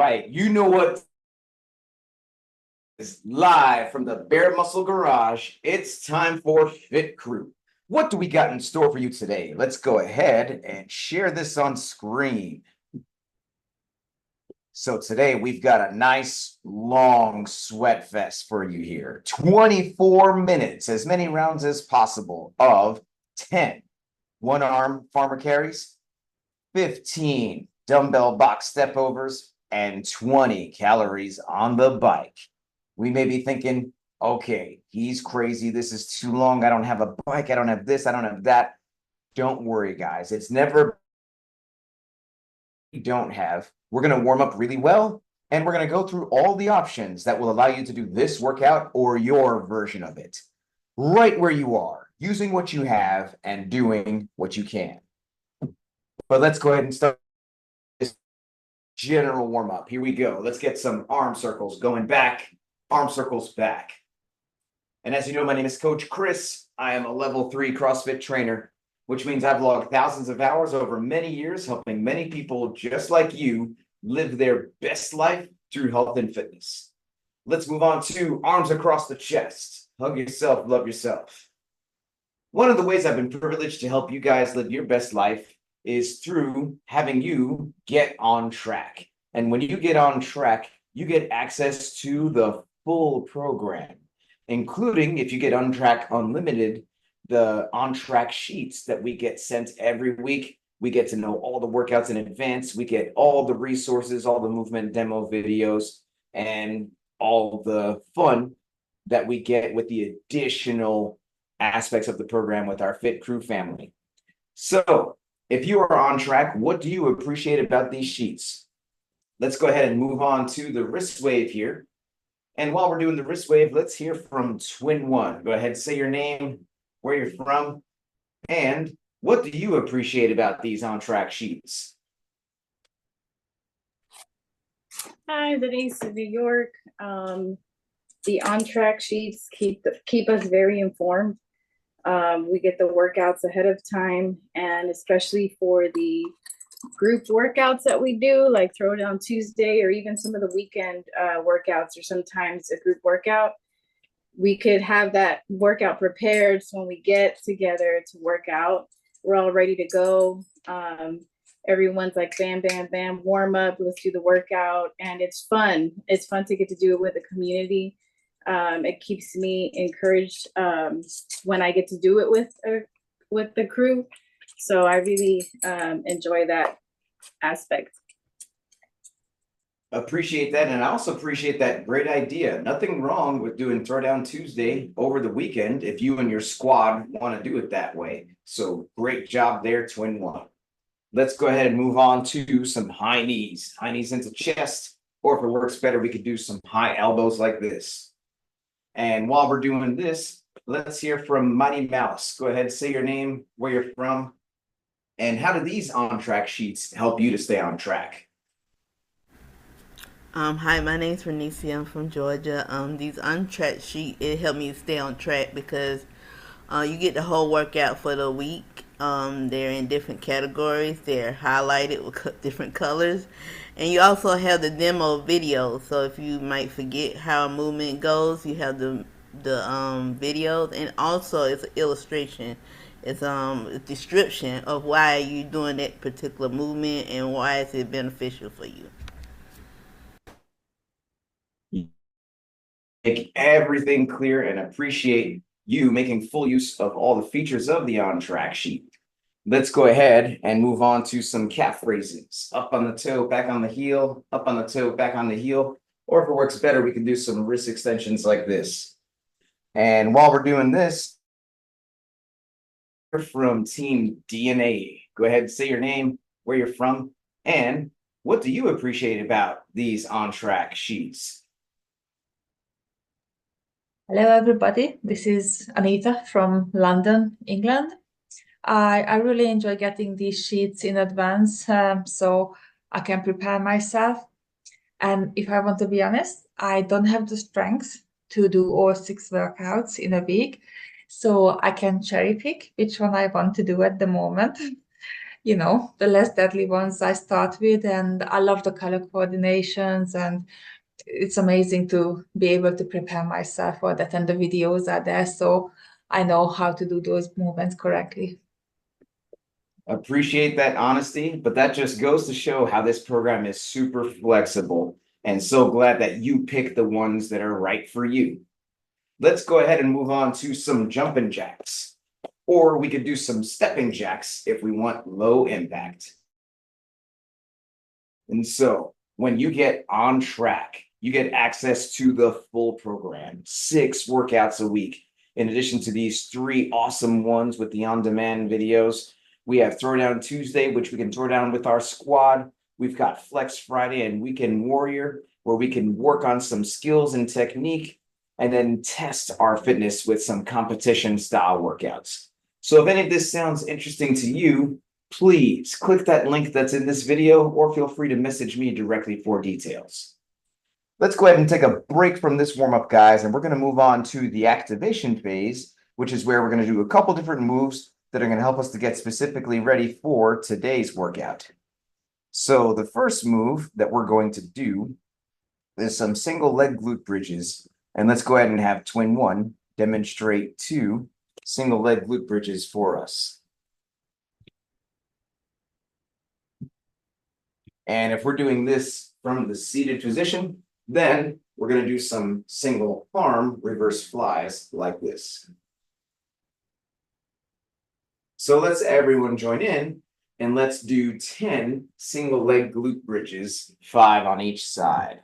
right, you know what is live from the Bare Muscle Garage. It's time for Fit Crew. What do we got in store for you today? Let's go ahead and share this on screen. So today we've got a nice long sweat fest for you here. 24 minutes, as many rounds as possible of 10 one-arm farmer carries, 15 dumbbell box step overs, and 20 calories on the bike. We may be thinking, okay, he's crazy. This is too long. I don't have a bike. I don't have this. I don't have that. Don't worry, guys. It's never you don't have. We're going to warm up really well, and we're going to go through all the options that will allow you to do this workout or your version of it right where you are, using what you have and doing what you can. But let's go ahead and start this general warm up. Here we go. Let's get some arm circles going back, arm circles back. And as you know, my name is Coach Chris. I am a level 3 CrossFit trainer, which means I've logged thousands of hours over many years, helping many people just like you live their best life through health and fitness. Let's move on to arms across the chest. Hug yourself, love yourself. One of the ways I've been privileged to help you guys live your best life is through having you get on track. And when you get on track, you get access to the full program, including, if you get On Track Unlimited, the On Track sheets that we get sent every week. We get to know all the workouts in advance. We get all the resources, all the movement demo videos, and all the fun that we get with the additional aspects of the program with our Fit Crew family. So if you are on track, what do you appreciate about these sheets? Let's go ahead and move on to the wrist wave here. And while we're doing the wrist wave, let's hear from Twin One. Go ahead, say your name, where you're from, and what do you appreciate about these on track sheets? Hi, Denise in New York. The on track sheets keep us very informed. We get the workouts ahead of time, and especially for the group workouts that we do, like Throwdown Tuesday, or even some of the weekend workouts, or sometimes a group workout, we could have that workout prepared. So when we get together to work out, we're all ready to go. Everyone's like, bam, bam, bam, warm up, let's do the workout. And it's fun. It's fun to get to do it with the community. It keeps me encouraged when I get to do it with the crew. So I really enjoy that aspect. Appreciate that. And I also appreciate that great idea. Nothing wrong with doing Throwdown Tuesday over the weekend if you and your squad want to do it that way. So great job there, Twin One. Let's go ahead and move on to some high knees. High knees into chest, or if it works better, we could do some high elbows like this. And while we're doing this, let's hear from Mighty Mouse. Go ahead, say your name, where you're from, and how do these on track sheets help you to stay on track? Hi, my name's Renicia. I'm from Georgia. These on track sheet, it helped me stay on track because you get the whole workout for the week. They're in different categories. They're highlighted with different colors. And you also have the demo video. So if you might forget how a movement goes, you have the videos. And also it's an illustration. It's a description of why you're doing that particular movement and why is it beneficial for you. Make everything clear and appreciate you making full use of all the features of the on track sheet. Let's go ahead and move on to some calf raises. Up on the toe, back on the heel, up on the toe, back on the heel. Or if it works better, we can do some wrist extensions like this. And while we're doing this, from Team DNA, go ahead and say your name, where you're from, and what do you appreciate about these on track sheets? Hello, everybody. This is Anita from London, England. I really enjoy getting these sheets in advance so I can prepare myself. And if I want to be honest, I don't have the strength to do all 6 workouts in a week. So I can cherry pick which one I want to do at the moment. the less deadly ones I start with. And I love the color coordinations, and it's amazing to be able to prepare myself for that. And the videos are there, so I know how to do those movements correctly. Appreciate that honesty, but that just goes to show how this program is super flexible, and so glad that you pick the ones that are right for you. Let's go ahead and move on to some jumping jacks, or we could do some stepping jacks if we want low impact. And so when you get on track, you get access to the full program, 6 workouts a week. In addition to these 3 awesome ones with the on-demand videos, we have Throwdown Tuesday, which we can throw down with our squad. We've got Flex Friday and Weekend Warrior, where we can work on some skills and technique and then test our fitness with some competition style workouts. So if any of this sounds interesting to you, please click that link that's in this video, or feel free to message me directly for details. Let's go ahead and take a break from this warm-up, guys, and we're going to move on to the activation phase, which is where we're going to do a couple different moves that are going to help us to get specifically ready for today's workout. So the first move that we're going to do is some single leg glute bridges. And let's go ahead and have Twin One demonstrate 2 single leg glute bridges for us. And if we're doing this from the seated position, then we're going to do some single arm reverse flies like this. So let's everyone join in, and let's do 10 single leg glute bridges, 5 on each side.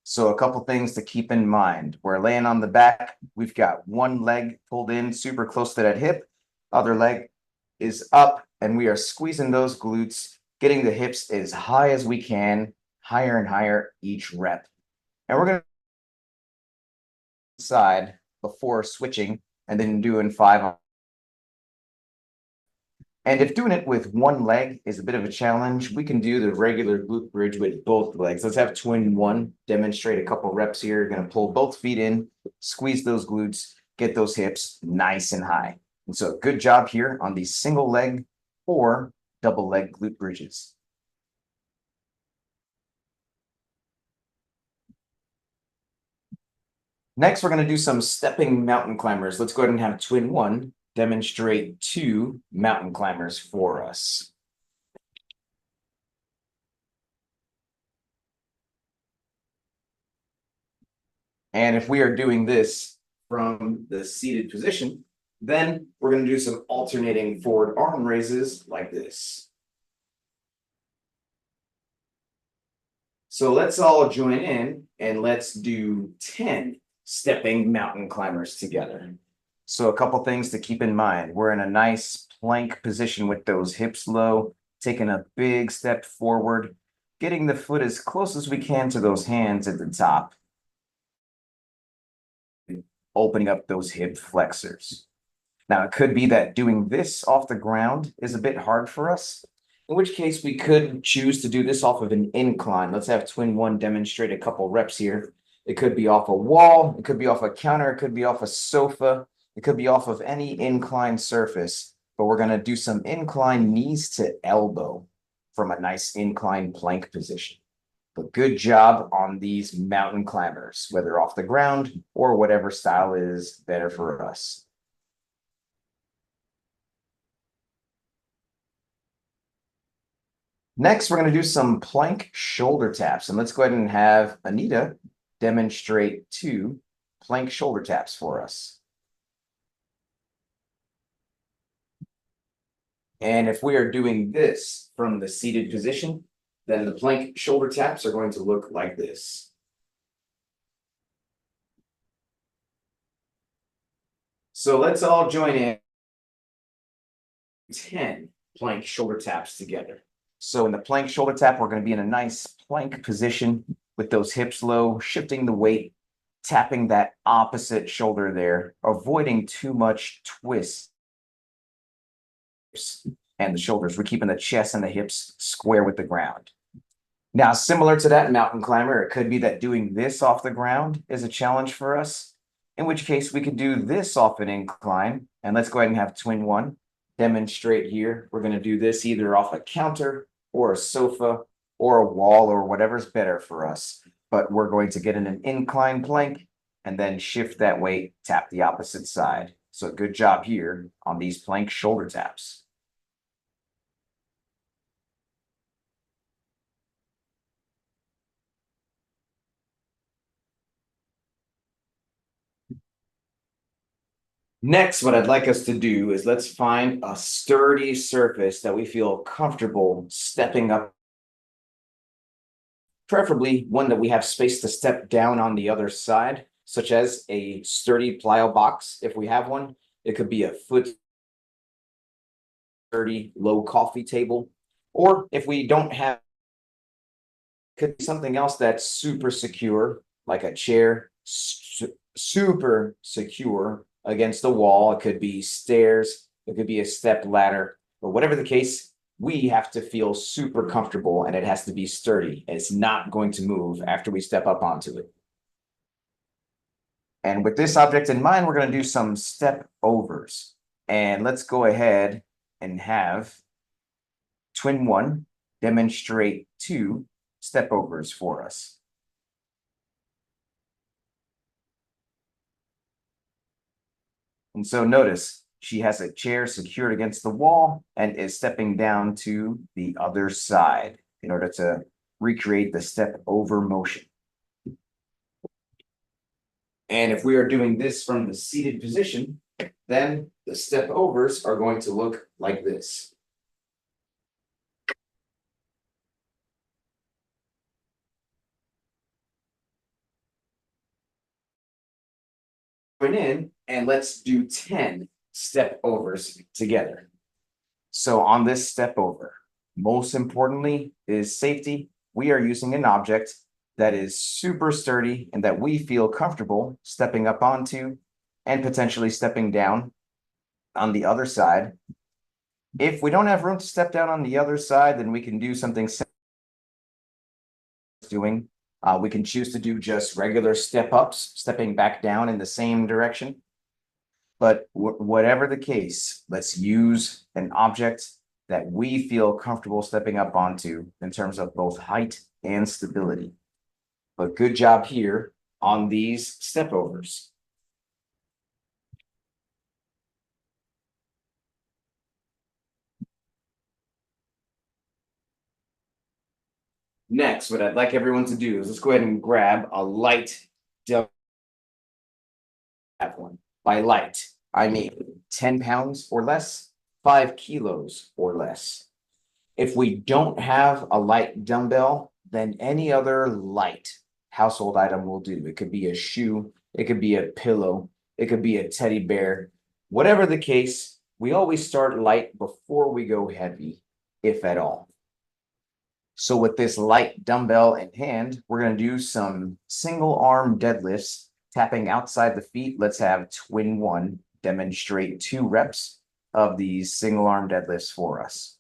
So a couple things to keep in mind. We're laying on the back. We've got one leg pulled in super close to that hip. Other leg is up, and we are squeezing those glutes, getting the hips as high as we can, higher and higher each rep. And we're going to side before switching and then doing 5 on. And if doing it with one leg is a bit of a challenge, we can do the regular glute bridge with both legs. Let's have Twin One demonstrate a couple reps here. You're going to pull both feet in, squeeze those glutes, get those hips nice and high. And so good job here on these single leg or double leg glute bridges. Next, we're going to do some stepping mountain climbers. Let's go ahead and have Twin One demonstrate 2 mountain climbers for us. And if we are doing this from the seated position, then we're going to do some alternating forward arm raises like this. So let's all join in and let's do 10 stepping mountain climbers together. So a couple things to keep in mind. We're in a nice plank position with those hips low, taking a big step forward, getting the foot as close as we can to those hands at the top, opening up those hip flexors. Now, it could be that doing this off the ground is a bit hard for us, in which case we could choose to do this off of an incline. Let's have Twin One demonstrate a couple reps here. It could be off a wall, it could be off a counter, it could be off a sofa, it could be off of any inclined surface, but we're going to do some incline knees to elbow from a nice incline plank position. But good job on these mountain climbers, whether off the ground or whatever style is better for us. Next, we're going to do some plank shoulder taps. And let's go ahead and have Anita demonstrate 2 plank shoulder taps for us. And if we are doing this from the seated position, then the plank shoulder taps are going to look like this. So let's all join in 10 plank shoulder taps together. So in the plank shoulder tap, we're going to be in a nice plank position with those hips low, shifting the weight, tapping that opposite shoulder there, avoiding too much twist and the shoulders. We're keeping the chest and the hips square with the ground. Now, similar to that mountain climber, it could be that doing this off the ground is a challenge for us, in which case we could do this off an incline. And let's go ahead and have Twin One demonstrate here. We're going to do this either off a counter or a sofa or a wall or whatever's better for us. But we're going to get in an incline plank and then shift that weight, tap the opposite side. So good job here on these plank shoulder taps. Next, what I'd like us to do is let's find a sturdy surface that we feel comfortable stepping up, preferably one that we have space to step down on the other side, such as a sturdy plyo box if we have one. It could be a foot sturdy low coffee table, or if we don't have, it could be something else that's super secure, like a chair, super secure against the wall. It could be stairs, it could be a step ladder, but whatever the case, we have to feel super comfortable and it has to be sturdy. It's not going to move after we step up onto it. And with this object in mind, we're going to do some step overs. And let's go ahead and have Twin One demonstrate 2 step overs for us. And so notice she has a chair secured against the wall and is stepping down to the other side in order to recreate the step over motion. And if we are doing this from the seated position, then the step overs are going to look like this. Join in and let's do 10 step overs together. So on this step over, most importantly is safety. We are using an object that is super sturdy and that we feel comfortable stepping up onto and potentially stepping down on the other side. If we don't have room to step down on the other side, then we can do something doing. We can choose to do just regular step ups, stepping back down in the same direction. But whatever the case, let's use an object that we feel comfortable stepping up onto in terms of both height and stability. But good job here on these step overs. Next, what I'd like everyone to do is let's go ahead and grab a light dumbbell. One. By light, I mean 10 pounds or less, 5 kilos or less. If we don't have a light dumbbell, then any other light household item will do. It could be a shoe, it could be a pillow, it could be a teddy bear. Whatever the case, we always start light before we go heavy, if at all. So with this light dumbbell in hand, we're going to do some single arm deadlifts, tapping outside the feet. Let's have Twin One demonstrate 2 reps of these single arm deadlifts for us.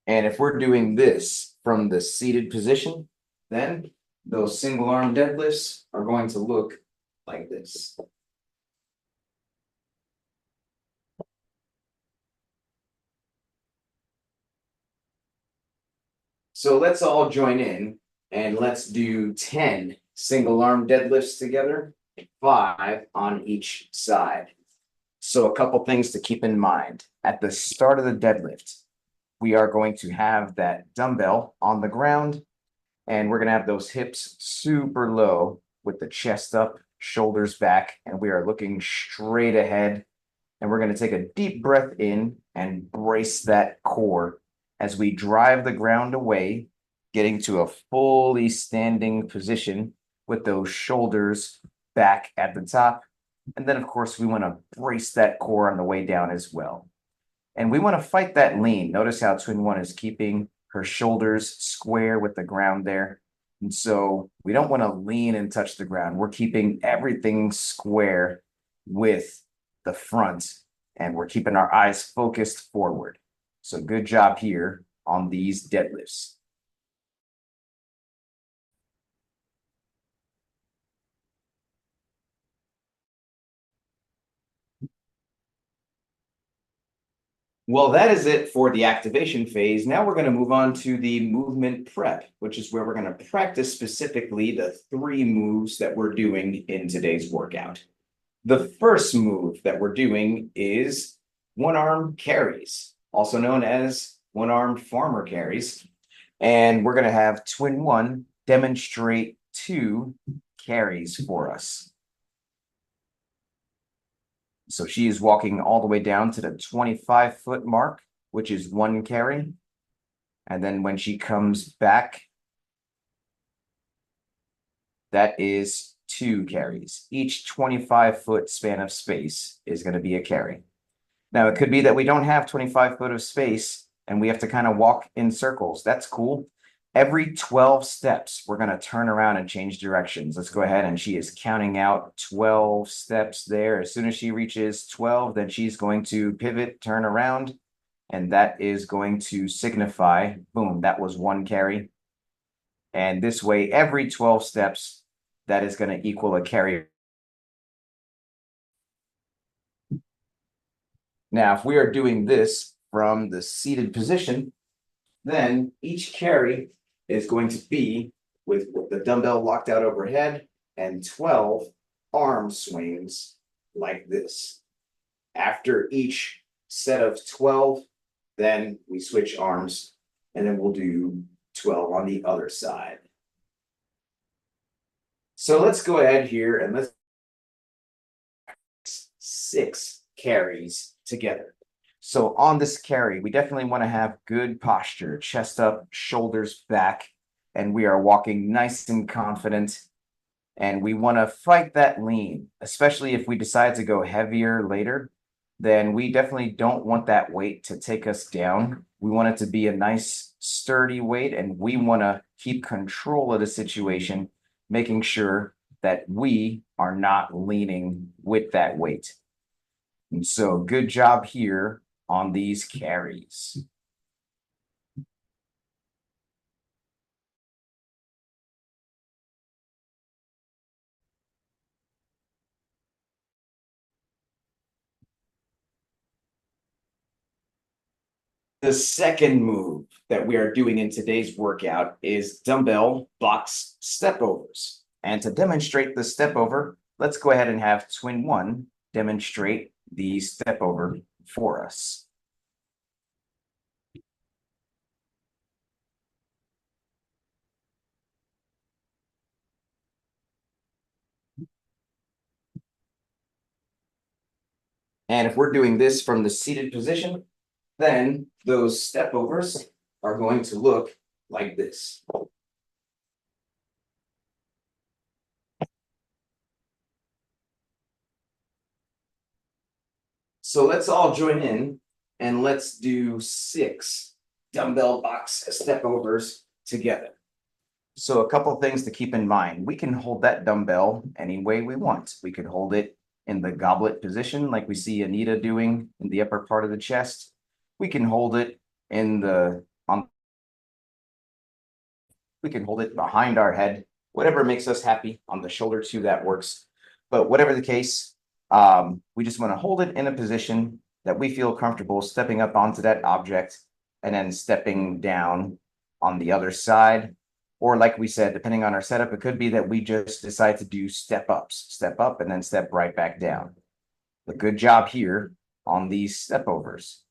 And if we're doing this from the seated position, then those single arm deadlifts are going to look like this. So let's all join in and let's do 10 single arm deadlifts together, 5 on each side. So a couple things to keep in mind. At the start of the deadlift, we are going to have that dumbbell on the ground and we're going to have those hips super low with the chest up, shoulders back, and we are looking straight ahead. And we're going to take a deep breath in and brace that core as we drive the ground away, getting to a fully standing position with those shoulders back at the top. And then, of course, we want to brace that core on the way down as well. And we want to fight that lean. Notice how Twin One is keeping her shoulders square with the ground there. And so we don't want to lean and touch the ground. We're keeping everything square with the front, and we're keeping our eyes focused forward. So good job here on these deadlifts. Well, that is it for the activation phase. Now we're going to move on to the movement prep, which is where we're going to practice specifically the 3 moves that we're doing in today's workout. The first move that we're doing is one-arm carries, also known as one-arm farmer carries. And we're going to have Twin One demonstrate 2 carries for us. So she is walking all the way down to the 25-foot mark, which is 1 carry. And then when she comes back, that is 2 carries. Each 25-foot span of space is going to be a carry. Now, it could be that we don't have 25 foot of space and we have to kind of walk in circles. That's cool. Every 12 steps, we're going to turn around and change directions. Let's go ahead, and she is counting out 12 steps there. As soon as she reaches 12, then she's going to pivot, turn around, and that is going to signify, boom, that was 1 carry. And this way, every 12 steps, that is going to equal a carry. Now, if we are doing this from the seated position, then each carry is going to be with the dumbbell locked out overhead and 12 arm swings like this. After each set of 12, then we switch arms, and then we'll do 12 on the other side. So let's go ahead here and let's 6 carries together. So on this carry, we definitely want to have good posture, chest up, shoulders back, and we are walking nice and confident. And we want to fight that lean, especially if we decide to go heavier later, then we definitely don't want that weight to take us down. We want it to be a nice sturdy weight, and we want to keep control of the situation, making sure that we are not leaning with that weight. And so good job here on these carries. The second move that we are doing in today's workout is dumbbell box step overs. And to demonstrate the step over, let's go ahead and have Twin One demonstrate the step over for us. And if we're doing this from the seated position, then those step overs are going to look like this. So let's all join in and let's do 6 dumbbell box step overs together. So a couple things to keep in mind. We can hold that dumbbell any way we want. We could hold it in the goblet position like we see Anita doing in the upper part of the chest. We can hold it in the we can hold it behind our head, whatever makes us happy. On the shoulder too, that works. But whatever the case, we just want to hold it in a position that we feel comfortable stepping up onto that object and then stepping down on the other side. Or like we said, depending on our setup, it could be that we just decide to do step ups, step up and then step right back down. But good job here on these step overs.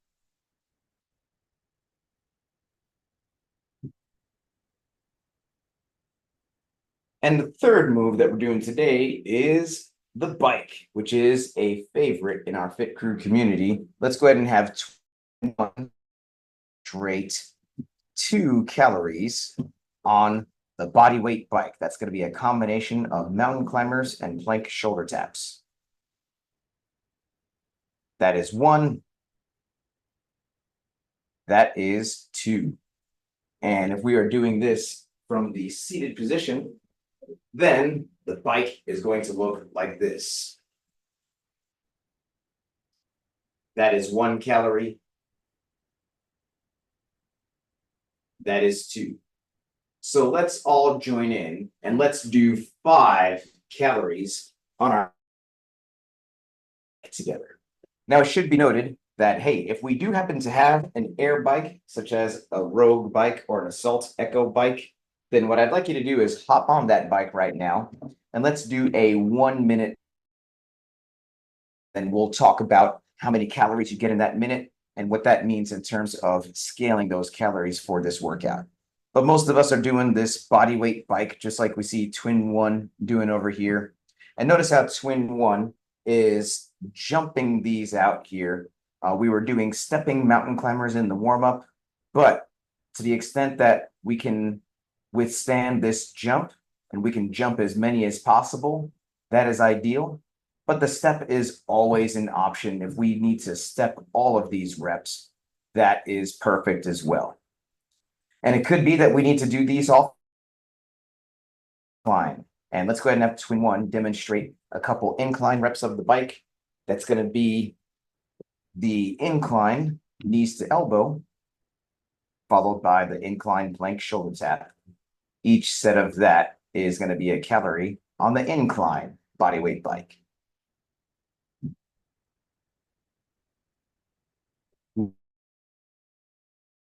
And the third move that we're doing today is the bike, which is a favorite in our Fit Crew community. Let's go ahead and have 1 straight 2 calories on the body weight bike. That's going to be a combination of mountain climbers and plank shoulder taps. That is 1. That is 2. And if we are doing this from the seated position, then the bike is going to look like this. That is 1 calorie. That is 2. So let's all join in and let's do 5 calories on our together. Now, it should be noted that, hey, if we do happen to have an air bike, such as a Rogue bike or an Assault Echo bike, then what I'd like you to do is hop on that bike right now, and let's do a 1 minute. Then we'll talk about how many calories you get in that minute and what that means in terms of scaling those calories for this workout. But most of us are doing this body weight bike, just like we see Twin One doing over here. And notice how Twin One is jumping these out here. We were doing stepping mountain climbers in the warm-up, but to the extent that we can withstand this jump and we can jump as many as possible, that is ideal. But the step is always an option. If we need to step all of these reps, that is perfect as well. And it could be that we need to do these offline. And let's go ahead and have Twin One demonstrate a couple incline reps of the bike. That's going to be the incline knees to elbow, followed by the incline plank shoulder tap. Each set of that is going to be a calorie on the incline bodyweight bike.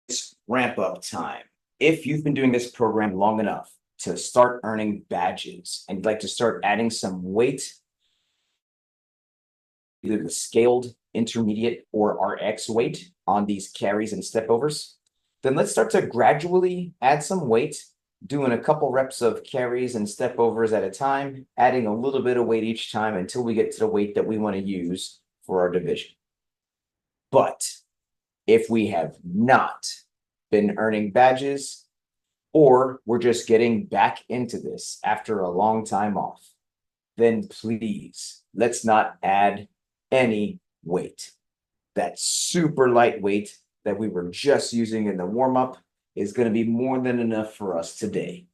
It's ramp up time. If you've been doing this program long enough to start earning badges and you'd like to start adding some weight, either the scaled, intermediate, or RX weight on these carries and step overs, then let's start to gradually add some weight, doing a couple reps of carries and step overs at a time, adding a little bit of weight each time until we get to the weight that we want to use for our division. But if we have not been earning badges, or we're just getting back into this after a long time off, then please, let's not add any weight. That super light weight that we were just using in the warm-up is going to be more than enough for us today.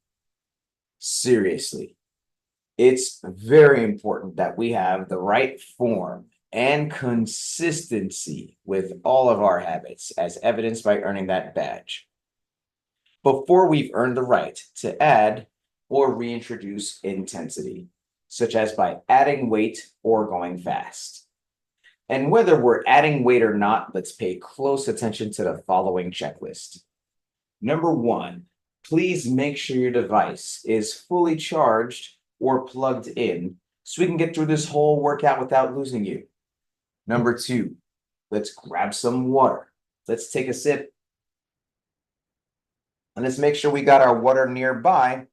Seriously, it's very important that we have the right form and consistency with all of our habits, as evidenced by earning that badge, before we've earned the right to add or reintroduce intensity, such as by adding weight or going fast. And whether we're adding weight or not, let's pay close attention to the following checklist. Number one, please make sure your device is fully charged or plugged in so we can get through this whole workout without losing you. Number two, let's grab some water. Let's take a sip. And let's make sure we got our water nearby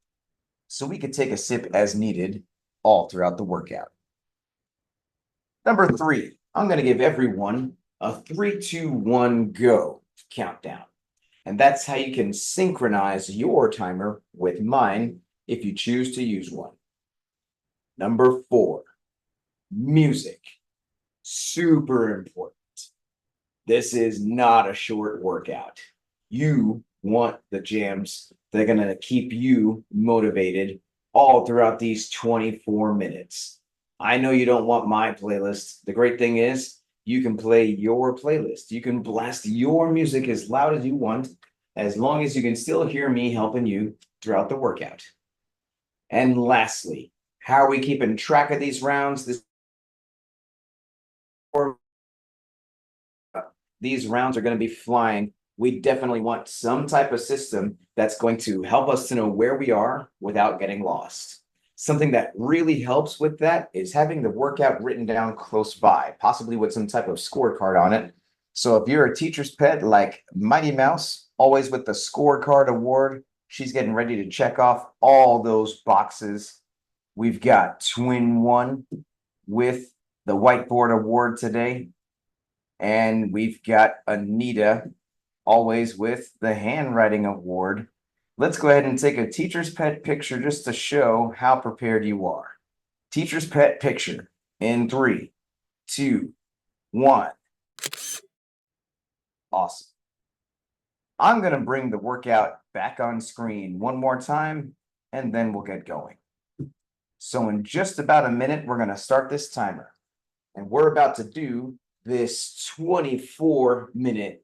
so we could take a sip as needed all throughout the workout. Number three, I'm going to give everyone a 3, 2, 1, go countdown. And that's how you can synchronize your timer with mine if you choose to use one. Number four, music. Super important. This is not a short workout. You want the jams that are going to keep you motivated all throughout these 24 minutes. I know you don't want my playlist. The great thing is you can play your playlist. You can blast your music as loud as you want, as long as you can still hear me helping you throughout the workout. And lastly, how are we keeping track of these rounds? These rounds are going to be flying. We definitely want some type of system that's going to help us to know where we are without getting lost. Something that really helps with that is having the workout written down close by, possibly with some type of scorecard on it. So if you're a teacher's pet like Mighty Mouse, always with the scorecard award, she's getting ready to check off all those boxes. We've got Twin One with the whiteboard award today. And we've got Anita always with the handwriting award. Let's go ahead and take a teacher's pet picture just to show how prepared you are. Teacher's pet picture in 3, 2, 1. Awesome. I'm going to bring the workout back on screen one more time, and then we'll get going. So in just about a minute, we're going to start this timer. And we're about to do this 24-minute.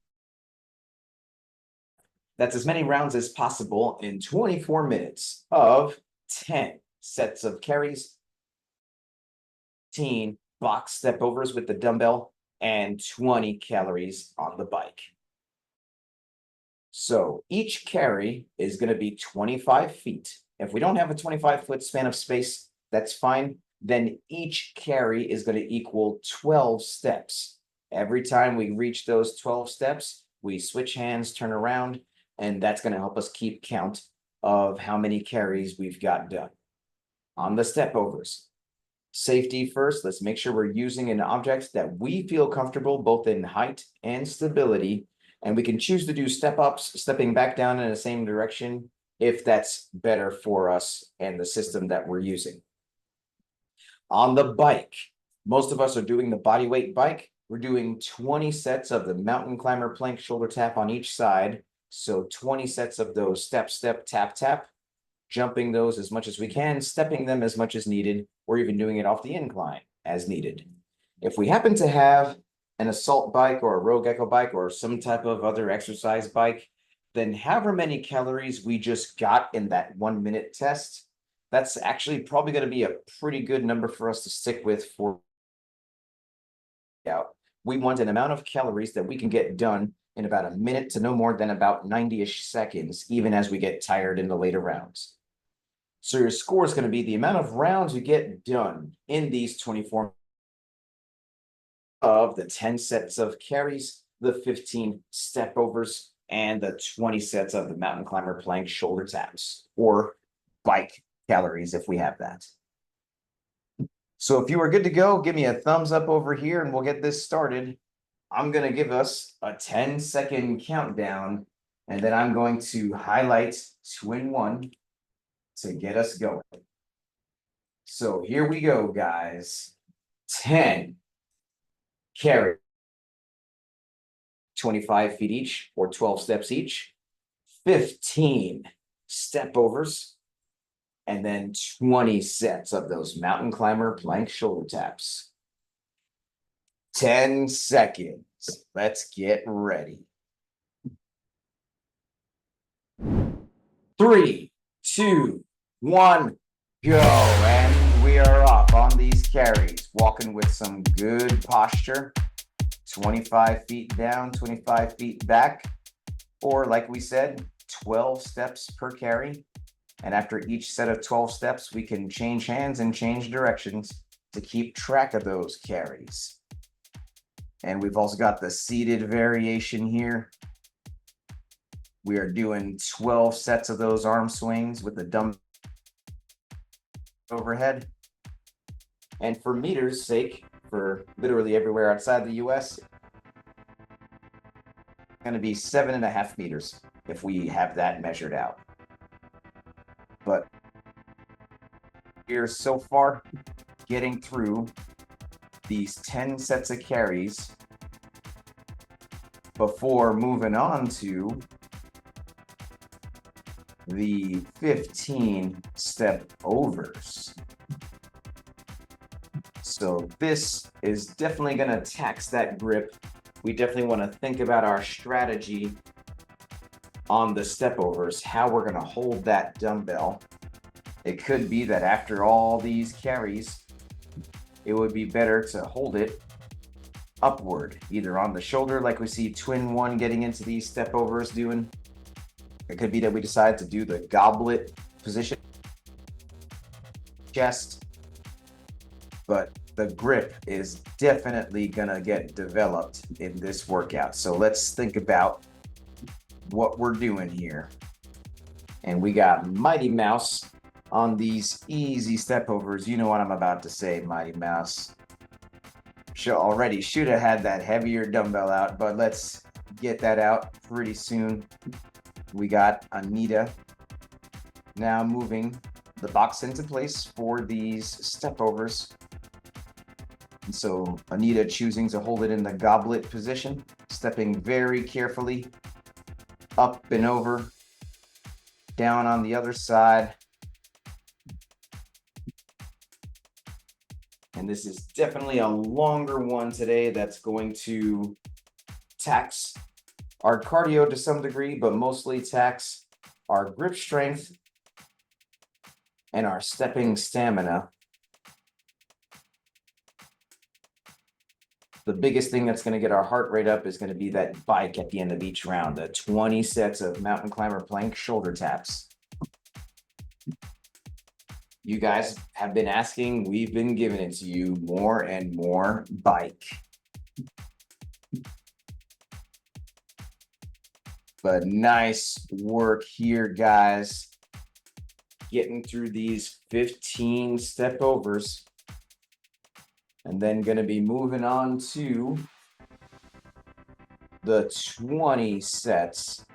That's as many rounds as possible in 24 minutes of 10 sets of carries, 10 box step overs with the dumbbell, and 20 calories on the bike. So each carry is going to be 25 feet. If we don't have a 25-foot span of space, that's fine. Then each carry is going to equal 12 steps. Every time we reach those 12 steps, we switch hands, turn around, and that's going to help us keep count of how many carries we've got done. On the step overs, safety first. Let's make sure we're using an object that we feel comfortable both in height and stability. And we can choose to do step ups, stepping back down in the same direction if that's better for us and the system that we're using. On the bike, most of us are doing the body weight bike. We're doing 20 sets of the mountain climber plank shoulder tap on each side. So 20 sets of those step, step, tap, tap, jumping those as much as we can, stepping them as much as needed, or even doing it off the incline as needed. If we happen to have an assault bike or a rogue echo bike or some type of other exercise bike, then however many calories we just got in that 1 minute test, that's actually probably going to be a pretty good number for us to stick with for out. We want an amount of calories that we can get done in about a minute to no more than about 90-ish seconds, even as we get tired in the later rounds. So your score is going to be the amount of rounds you get done in these 24 of the 10 sets of carries, the 15 step overs, and the 20 sets of the mountain climber plank shoulder taps, or bike calories if we have that. So if you are good to go, give me a thumbs up over here and we'll get this started. I'm going to give us a 10-second countdown, and then I'm going to highlight twin one to get us going. So here we go, guys. 10 carry, 25 feet each or 12 steps each, 15 step overs, and then 20 sets of those mountain climber plank shoulder taps. 10 seconds. Let's get ready. 3, 2, 1, go. And we are off on these carries, walking with some good posture. 25 feet down, 25 feet back, or like we said, 12 steps per carry. And after each set of 12 steps, we can change hands and change directions to keep track of those carries. And we've also got the seated variation here. We are doing 12 sets of those arm swings with the dumbbell overhead. And for meters' sake, for literally everywhere outside the US, going to be 7.5 meters if we have that measured out. But here so far, getting through these 10 sets of carries before moving on to the 15 step overs. So this is definitely going to tax that grip. We definitely want to think about our strategy on the step overs, how we're going to hold that dumbbell. It could be that after all these carries, it would be better to hold it upward, either on the shoulder, like we see twin one getting into these step overs doing. It could be that we decide to do the goblet position, chest, but the grip is definitely gonna get developed in this workout. So let's think about what we're doing here. And we got Mighty Mouse on these easy step overs. You know what I'm about to say, Mighty Mouse. Already should have had that heavier dumbbell out, but let's get that out pretty soon. We got Anita now moving the box into place for these step overs. And so Anita choosing to hold it in the goblet position, stepping very carefully up and over, down on the other side. And this is definitely a longer one today that's going to tax our cardio to some degree, but mostly tax our grip strength and our stepping stamina. The biggest thing that's going to get our heart rate up is going to be that bike at the end of each round, the 20 sets of mountain climber plank shoulder taps. You guys have been asking, we've been giving it to you, more and more bike. But nice work here, guys. Getting through these 15 step overs. And then going to be moving on to the 20 sets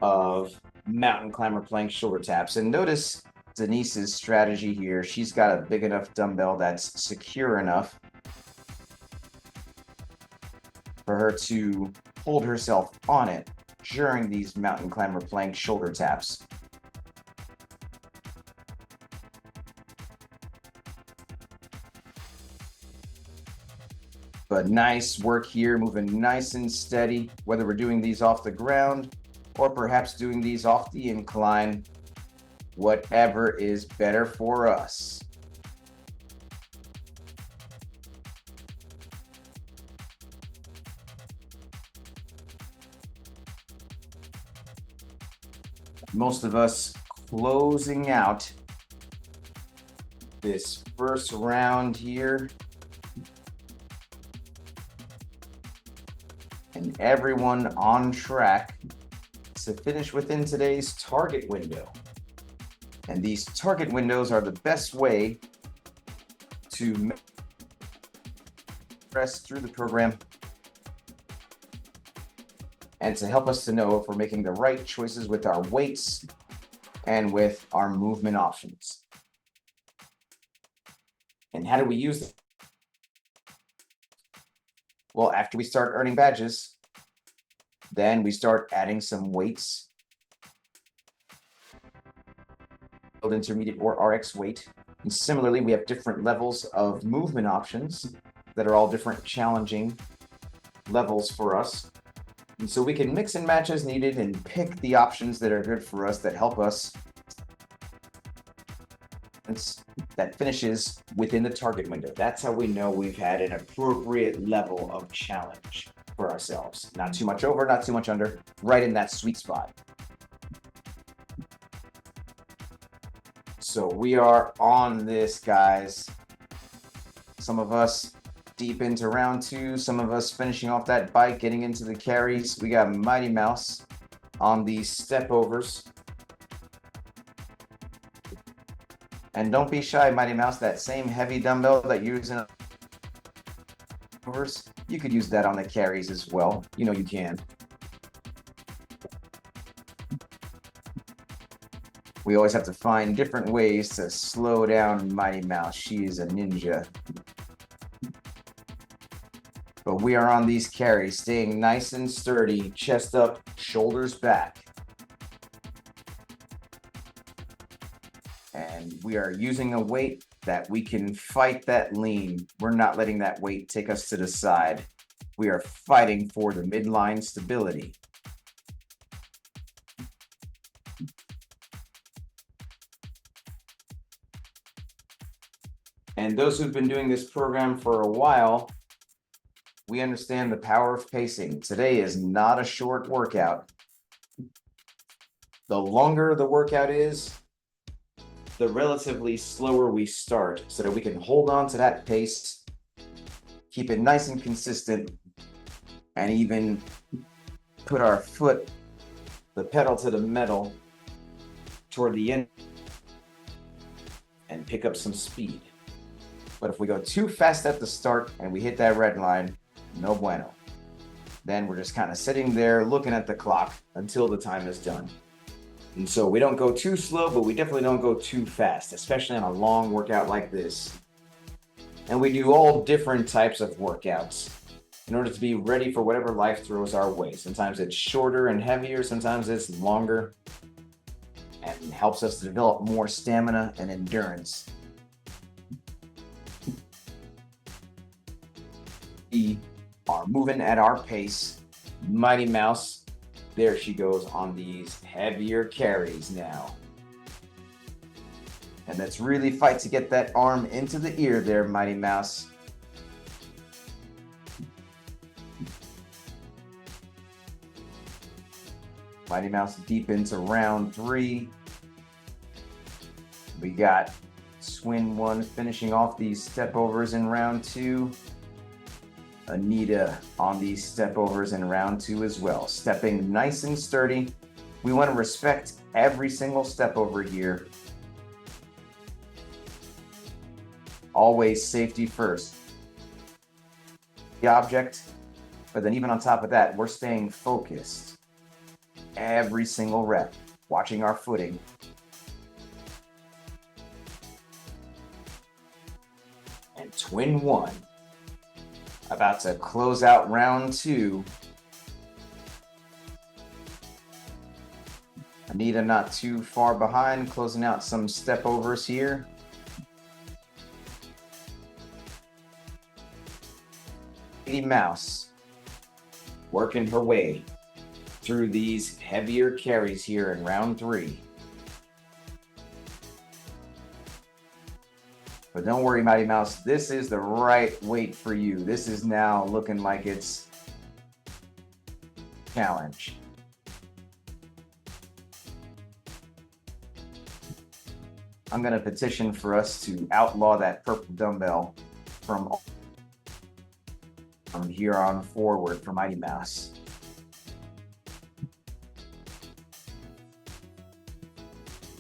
of mountain climber plank shoulder taps. And notice Denise's strategy here. She's got a big enough dumbbell that's secure enough for her to hold herself on it during these mountain climber plank shoulder taps. But nice work here, moving nice and steady, whether we're doing these off the ground or perhaps doing these off the incline, whatever is better for us. Most of us closing out this first round here. And everyone on track to finish within today's target window. And these target windows are the best way to press through the program and to help us to know if we're making the right choices with our weights and with our movement options. And how do we use them? Well, after we start earning badges, then we start adding some weights, intermediate or RX weight. And similarly, we have different levels of movement options that are all different challenging levels for us. And so we can mix and match as needed and pick the options that are good for us, that help us, that finishes within the target window. That's how we know we've had an appropriate level of challenge for ourselves. Not too much over, not too much under, right in that sweet spot. So we are on this, guys. Some of us deep into round two, some of us finishing off that bike, getting into the carries. We got Mighty Mouse on these step overs. And don't be shy, Mighty Mouse, that same heavy dumbbell that you're using overs, you could use that on the carries as well. You know you can. We always have to find different ways to slow down Mighty Mouse. She is a ninja. But we are on these carries, staying nice and sturdy, chest up, shoulders back. And we are using a weight that we can fight that lean. We're not letting that weight take us to the side. We are fighting for the midline stability. And those who've been doing this program for a while, we understand the power of pacing. Today is not a short workout. The longer the workout is, the relatively slower we start, so that we can hold on to that pace, keep it nice and consistent, and even put our foot, the pedal to the metal, toward the end and pick up some speed. But if we go too fast at the start and we hit that red line, no bueno. Then we're just kind of sitting there looking at the clock until the time is done. And so we don't go too slow, but we definitely don't go too fast, especially on a long workout like this. And we do all different types of workouts in order to be ready for whatever life throws our way. Sometimes it's shorter and heavier, sometimes it's longer, and helps us to develop more stamina and endurance. We are moving at our pace. Mighty Mouse, there she goes on these heavier carries now. And let's really fight to get that arm into the ear there, Mighty Mouse. Mighty Mouse deep into round 3. We got Twin 1 finishing off these step overs in round 2. Anita on these step overs in round 2 as well, stepping nice and sturdy. We want to respect every single step over here. Always safety first. The object, but then even on top of that, we're staying focused every single rep, watching our footing. And Twin 1 about to close out round 2. Anita not too far behind, closing out some step overs here. Mighty Mouse working her way through these heavier carries here in round 3. But don't worry, Mighty Mouse, this is the right weight for you. This is now looking like it's challenge. I'm going to petition for us to outlaw that purple dumbbell from here on forward for Mighty Mouse.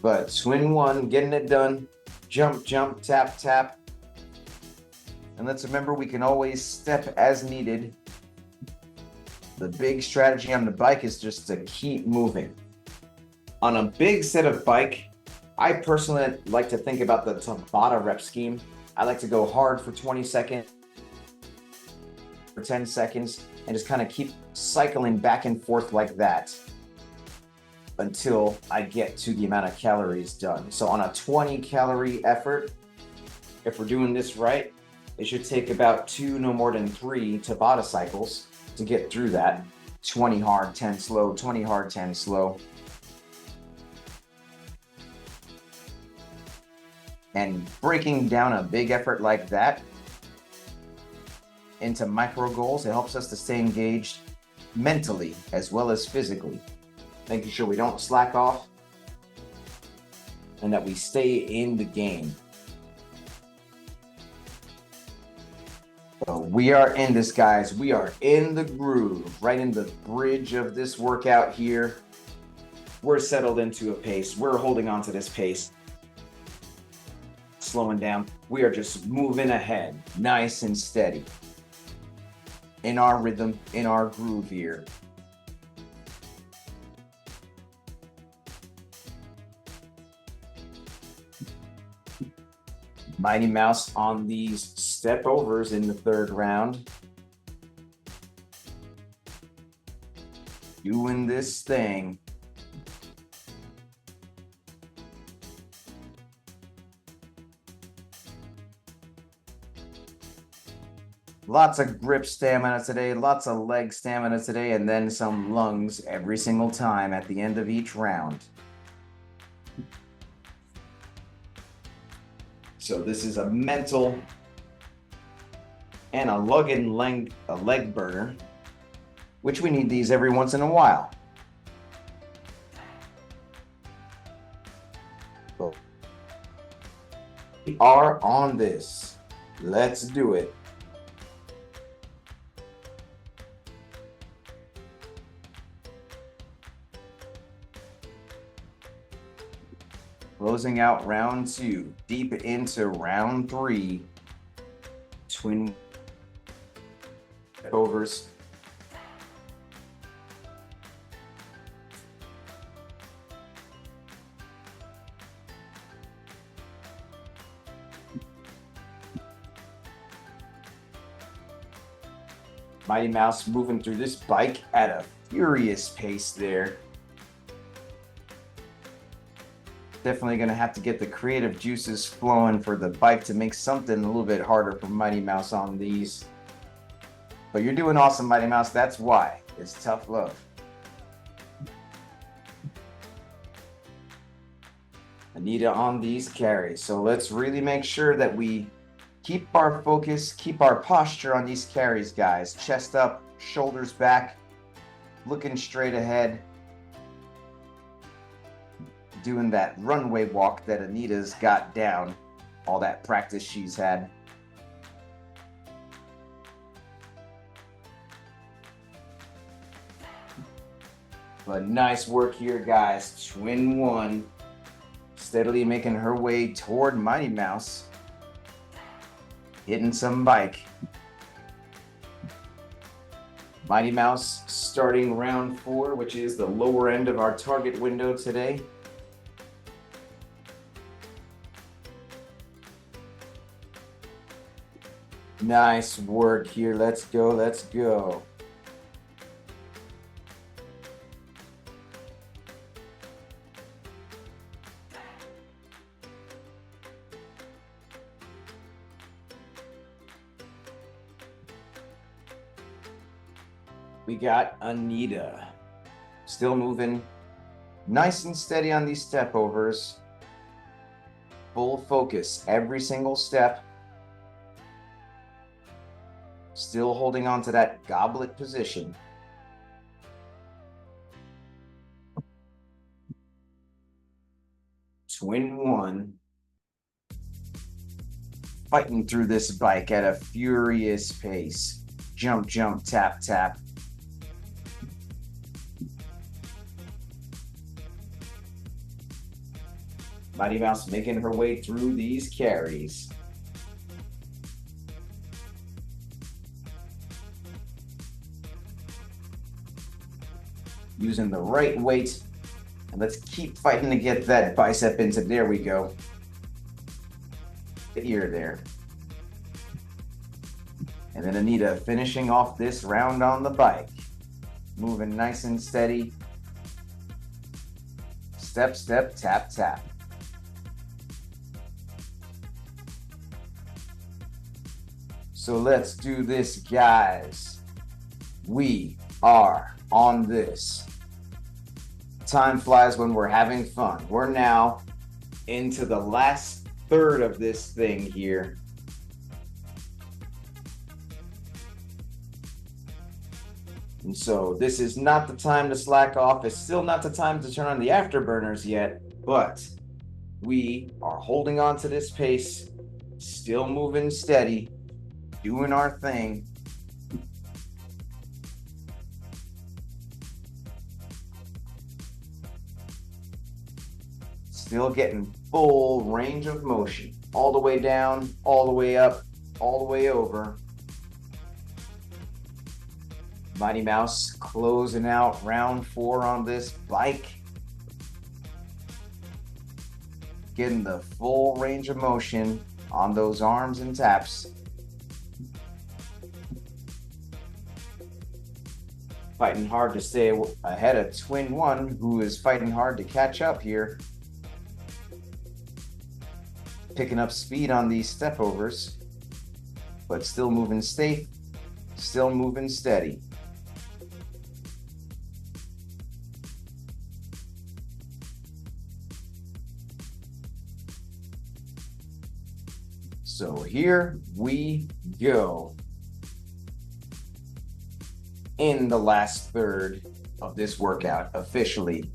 But Twin 1 getting it done. Jump, jump, tap, tap. And let's remember, we can always step as needed. The big strategy on the bike is just to keep moving. On a big set of bike, I personally like to think about the Tabata rep scheme. I like to go hard for 20 seconds, for 10 seconds, and just kind of keep cycling back and forth like that until I get to the amount of calories done. So on a 20 calorie effort, if we're doing this right, it should take about 2, no more than 3 Tabata cycles to get through that. 20 hard, 10 slow, 20 hard, 10 slow. And breaking down a big effort like that into micro goals, it helps us to stay engaged mentally as well as physically, making sure we don't slack off and that we stay in the game. So we are in this, guys. We are in the groove, right in the bridge of this workout here. We're settled into a pace. We're holding on to this pace. Slowing down. We are just moving ahead, nice and steady. In our rhythm, in our groove here. Mighty Mouse on these step overs in the 3rd round. Doing this thing. Lots of grip stamina today, lots of leg stamina today, and then some lungs every single time at the end of each round. So this is a mental and a leg burner, which we need these every once in a while. So we are on this. Let's do it. Closing out round 2, deep into round 3. Twin overs. Mighty Mouse moving through this bike at a furious pace there. Definitely going to have to get the creative juices flowing for the bike to make something a little bit harder for Mighty Mouse on these. But you're doing awesome, Mighty Mouse. That's why. It's tough love. Anita on these carries. So let's really make sure that we keep our focus, keep our posture on these carries, guys. Chest up, shoulders back, looking straight ahead. doing that runway walk that Anita's got down, all that practice she's had. But nice work here, guys. Twin 1, steadily making her way toward Mighty Mouse. Hitting some bike. Mighty Mouse starting round 4, which is the lower end of our target window today. Nice work here. Let's go, let's go. We got Anita. Still moving nice and steady on these step overs. Full focus every single step. Still holding on to that goblet position. Twin 1. Fighting through this bike at a furious pace. Jump, jump, tap, tap. Mighty Mouse making her way through these carries. Using the right weight. And let's keep fighting to get that bicep into, there we go. The ear there. And then Anita finishing off this round on the bike. Moving nice and steady. Step, step, tap, tap. So let's do this, guys. We are on this. Time flies when we're having fun. We're now into the last third of this thing here. And so this is not the time to slack off. It's still not the time to turn on the afterburners yet, but we are holding on to this pace, still moving steady, doing our thing. Still getting full range of motion, all the way down, all the way up, all the way over. Mighty Mouse closing out round 4 on this bike. Getting the full range of motion on those arms and taps. Fighting hard to stay ahead of Twin 1, who is fighting hard to catch up here. Picking up speed on these step overs, but still moving safe, still moving steady. So here we go. In the last third of this workout, officially.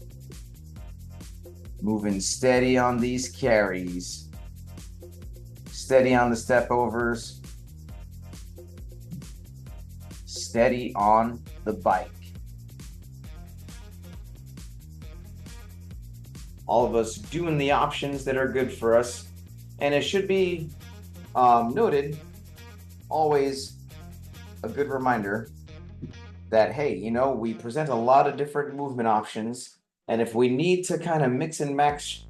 Moving steady on these carries. Steady on the step overs. Steady on the bike. All of us doing the options that are good for us. And it should be noted, always a good reminder that, hey, you know, we present a lot of different movement options. And if we need to kind of mix and match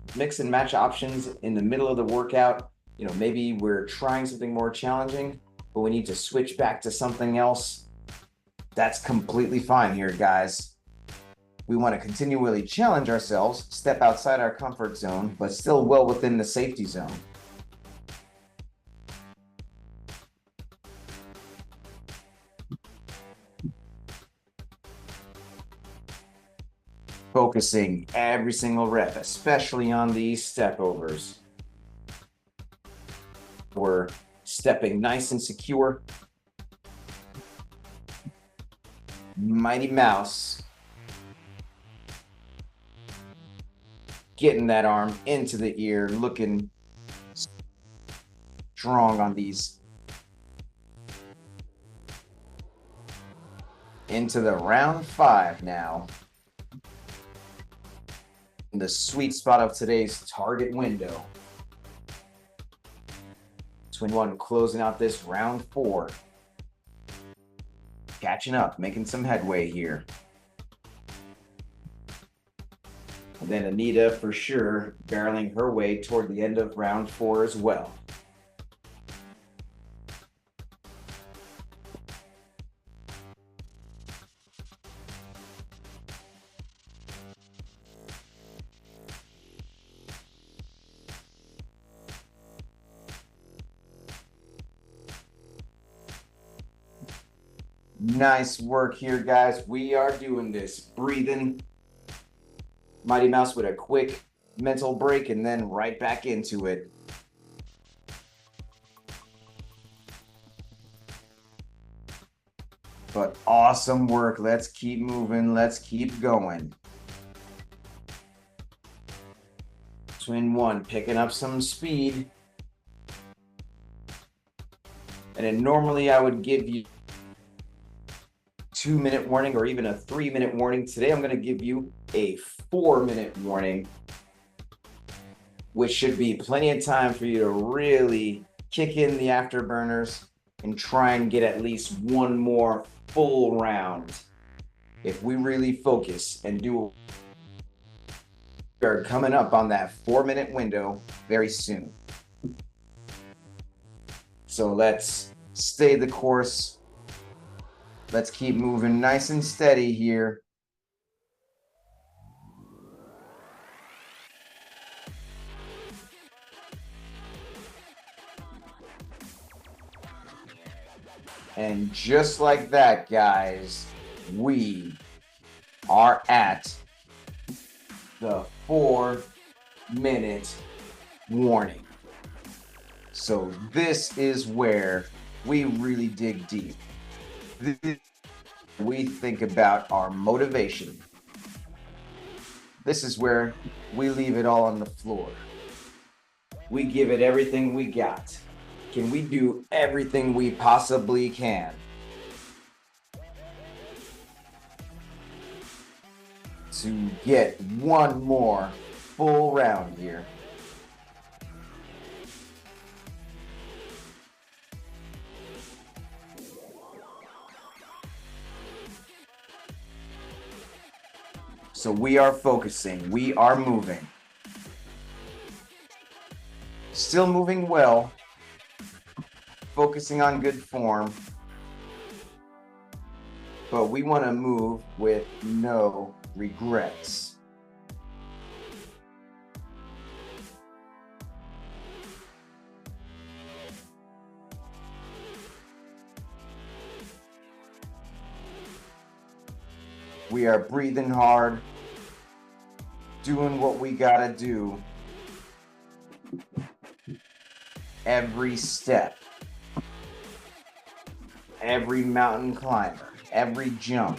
options in the middle of the workout, you know, maybe we're trying something more challenging, but we need to switch back to something else. That's completely fine here, guys. We want to continually challenge ourselves, step outside our comfort zone, but still well within the safety zone. Focusing every single rep, especially on these step overs. We're stepping nice and secure. Mighty Mouse getting that arm into the ear, looking strong on these. Into the round 5 now. The sweet spot of today's target window. 21 closing out this round 4. Catching up, making some headway here. And then Anita for sure barreling her way toward the end of round 4 as well. Nice work here, guys. We are doing this. Breathing. Mighty Mouse with a quick mental break and then right back into it. But awesome work. Let's keep moving. Let's keep going. Twin 1 picking up some speed. And then normally I would give you 2-minute warning or even a 3-minute warning. Today I'm going to give you a 4-minute warning, which should be plenty of time for you to really kick in the afterburners and try and get at least one more full round. If we really focus and do, we are coming up on that 4-minute window very soon. So let's stay the course. Let's keep moving nice and steady here. And just like that, guys, we are at the 4-minute warning. So this is where we really dig deep. We think about our motivation. This is where we leave it all on the floor. We give it everything we got. Can we do everything we possibly can to get one more full round here? So we are focusing, we are moving. Still moving well, focusing on good form, but we want to move with no regrets. We are breathing hard, doing what we gotta do every step, every mountain climber, every jump.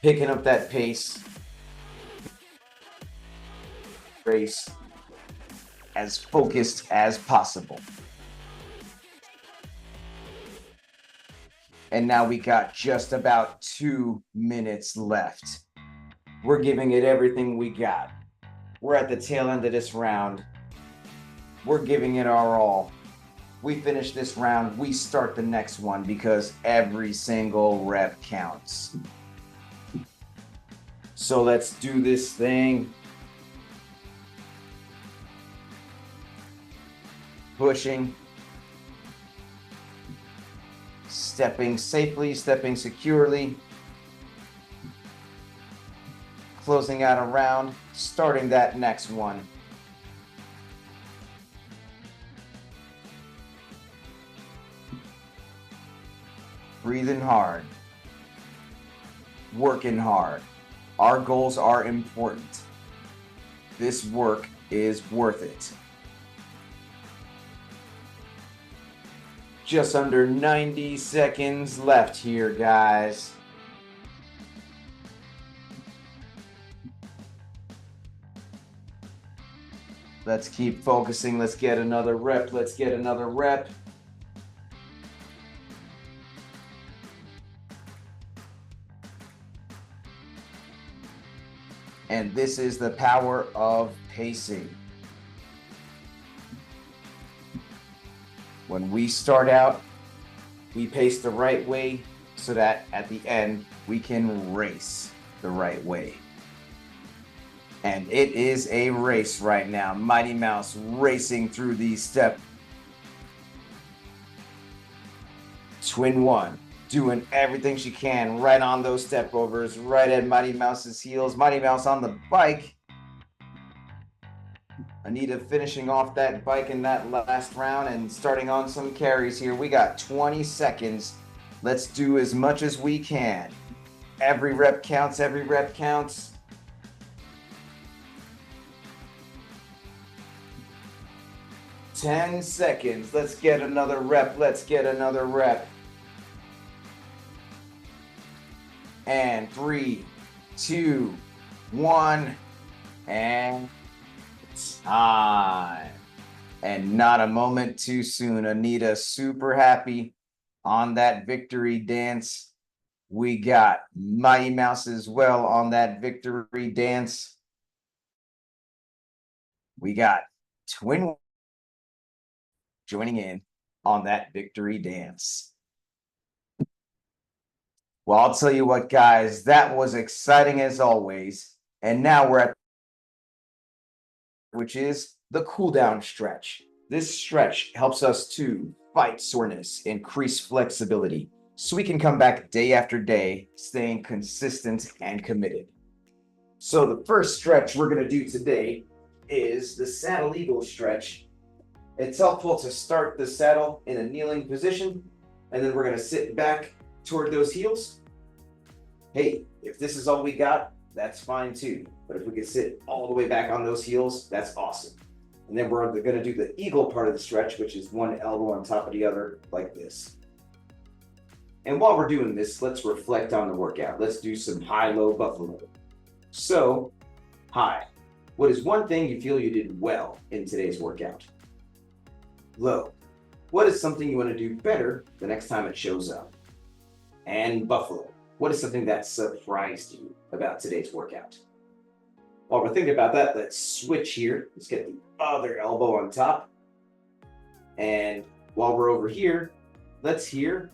Picking up that pace, race as focused as possible. And now we got just about 2 minutes left. We're giving it everything we got. We're at the tail end of this round. We're giving it our all. We finish this round, we start the next one because every single rep counts. So let's do this thing. Pushing. Stepping safely, stepping securely. Closing out a round, starting that next one. Breathing hard. Working hard. Our goals are important. This work is worth it. Just under 90 seconds left here, guys. Let's keep focusing. Let's get another rep. Let's get another rep. And this is the power of pacing. When we start out, we pace the right way so that at the end, we can race the right way. And it is a race right now. Mighty Mouse racing through these steps. Twin One doing everything she can right on those step overs, right at Mighty Mouse's heels. Mighty Mouse on the bike. Anita finishing off that bike in that last round and starting on some carries here. We got 20 seconds. Let's do as much as we can. Every rep counts, every rep counts. Ten seconds. Let's get another rep. Let's get another rep. And 3, 2, 1, and time. And not a moment too soon. Anita super happy on that victory dance. We got Mighty Mouse as well on that victory dance. We got Twin joining in on that victory dance. Well, I'll tell you what, guys, that was exciting as always. And now we're at, which is the cool down stretch. This stretch helps us to fight soreness, increase flexibility, so we can come back day after day, staying consistent and committed. So the first stretch we're going to do today is the saddle eagle stretch. It's helpful to start the saddle in a kneeling position, and then we're going to sit back toward those heels. Hey, if this is all we got, that's fine too. But if we can sit all the way back on those heels, that's awesome. And then we're going to do the eagle part of the stretch, which is one elbow on top of the other like this. And while we're doing this, let's reflect on the workout. Let's do some high-low buffalo. So, high. What is one thing you feel you did well in today's workout? Low. What is something you want to do better the next time it shows up? And buffalo. What is something that surprised you about today's workout? While we're thinking about that, let's switch here. Let's get the other elbow on top. And while we're over here, let's hear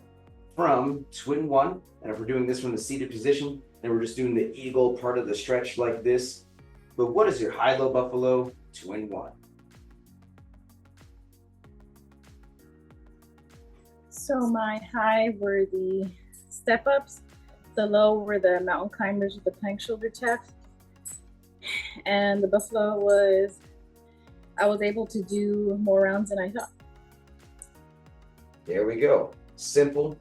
from Twin One. And if we're doing this from the seated position, then we're just doing the eagle part of the stretch like this. But what is your high-low buffalo Twin One? So my high were the step ups, the low were the mountain climbers with the plank shoulder tap, and the buffalo was I was able to do more rounds than I thought. There we go. Simple,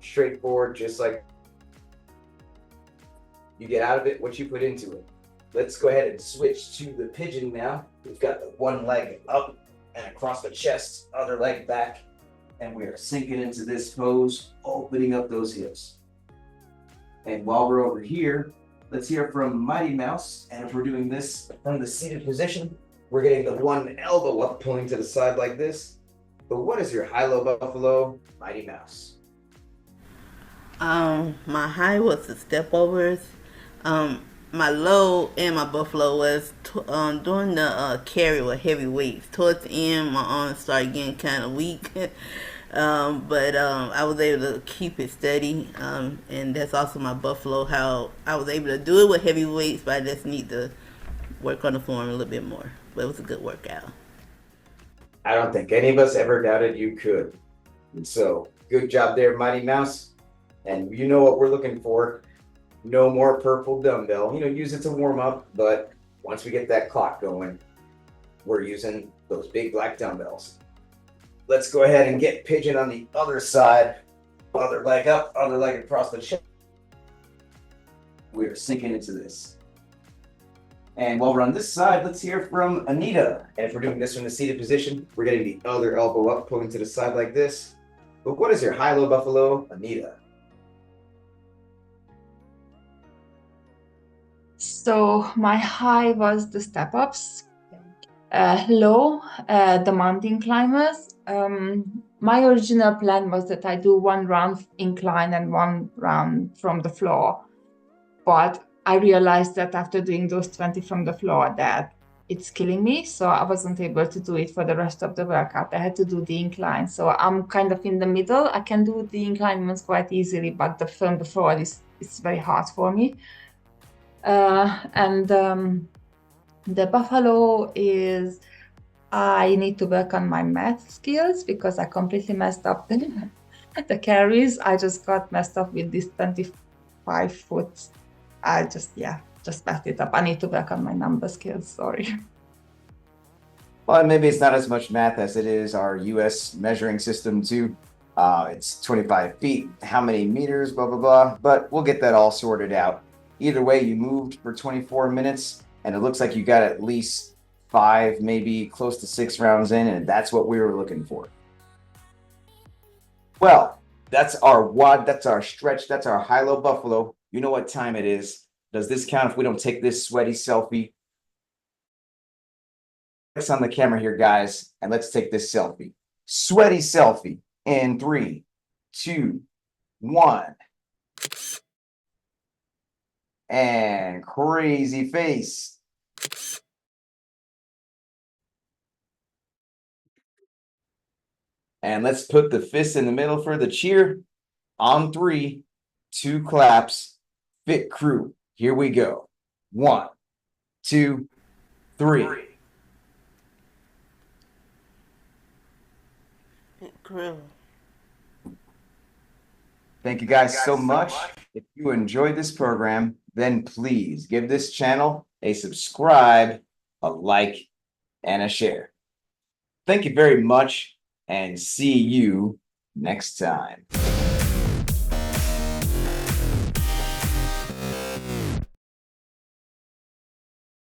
straightforward, just like you get out of it what you put into it. Let's go ahead and switch to the pigeon now. We've got the one leg up and across the chest, other leg back, and we are sinking into this pose, opening up those hips. And while we're over here, let's hear from Mighty Mouse. And if we're doing this from the seated position, we're getting the one elbow up, pulling to the side like this. But what is your high-low buffalo, Mighty Mouse? My high was the step overs. My low and my buffalo was doing the carry with heavy weights. Towards the end, my arms started getting kind of weak. But I was able to keep it steady, and that's also my buffalo, how I was able to do it with heavy weights, but I just need to work on the form a little bit more. But it was a good workout. I don't think any of us ever doubted you could. And so, good job there, Mighty Mouse. And you know what we're looking for. No more purple dumbbell. Use it to warm up, but once we get that clock going, we're using those big black dumbbells. Let's go ahead and get pigeon on the other side. Other leg up, other leg across the chest. We're sinking into this. And while we're on this side, let's hear from Anita. And if we're doing this from the seated position, we're getting the other elbow up, pulling to the side like this. But what is your high-low buffalo, Anita? So my high was the step ups. low, demanding climbers. My original plan was that I do one round incline and one round from the floor. But I realized that after doing those 20 from the floor that it's killing me. So I wasn't able to do it for the rest of the workout. I had to do the incline. So I'm kind of in the middle. I can do the incline ones quite easily, but the from the floor is very hard for me. The buffalo is I need to work on my math skills because I completely messed up the carries. I just got messed up with this 25 foot. I just messed it up. I need to work on my number skills. Sorry. Well, maybe it's not as much math as it is our US measuring system too. It's 25 feet, how many meters, blah, blah, blah. But we'll get that all sorted out. Either way, you moved for 24 minutes, and it looks like you got at least 5, maybe close to 6 rounds in, and that's what we were looking for. Well, that's our WOD, that's our stretch, that's our high-low buffalo. You know what time it is. Does this count if we don't take this sweaty selfie? Focus on the camera here, guys, and let's take this selfie. Sweaty selfie in 3, 2, 1. And crazy face. And let's put the fist in the middle for the cheer. On 3, 2 claps. Fit crew. Here we go. 1, 2, 3. Fit crew. Thank you guys so much. If you enjoyed this program, then please give this channel a subscribe, a like, and a share. Thank you very much, and see you next time.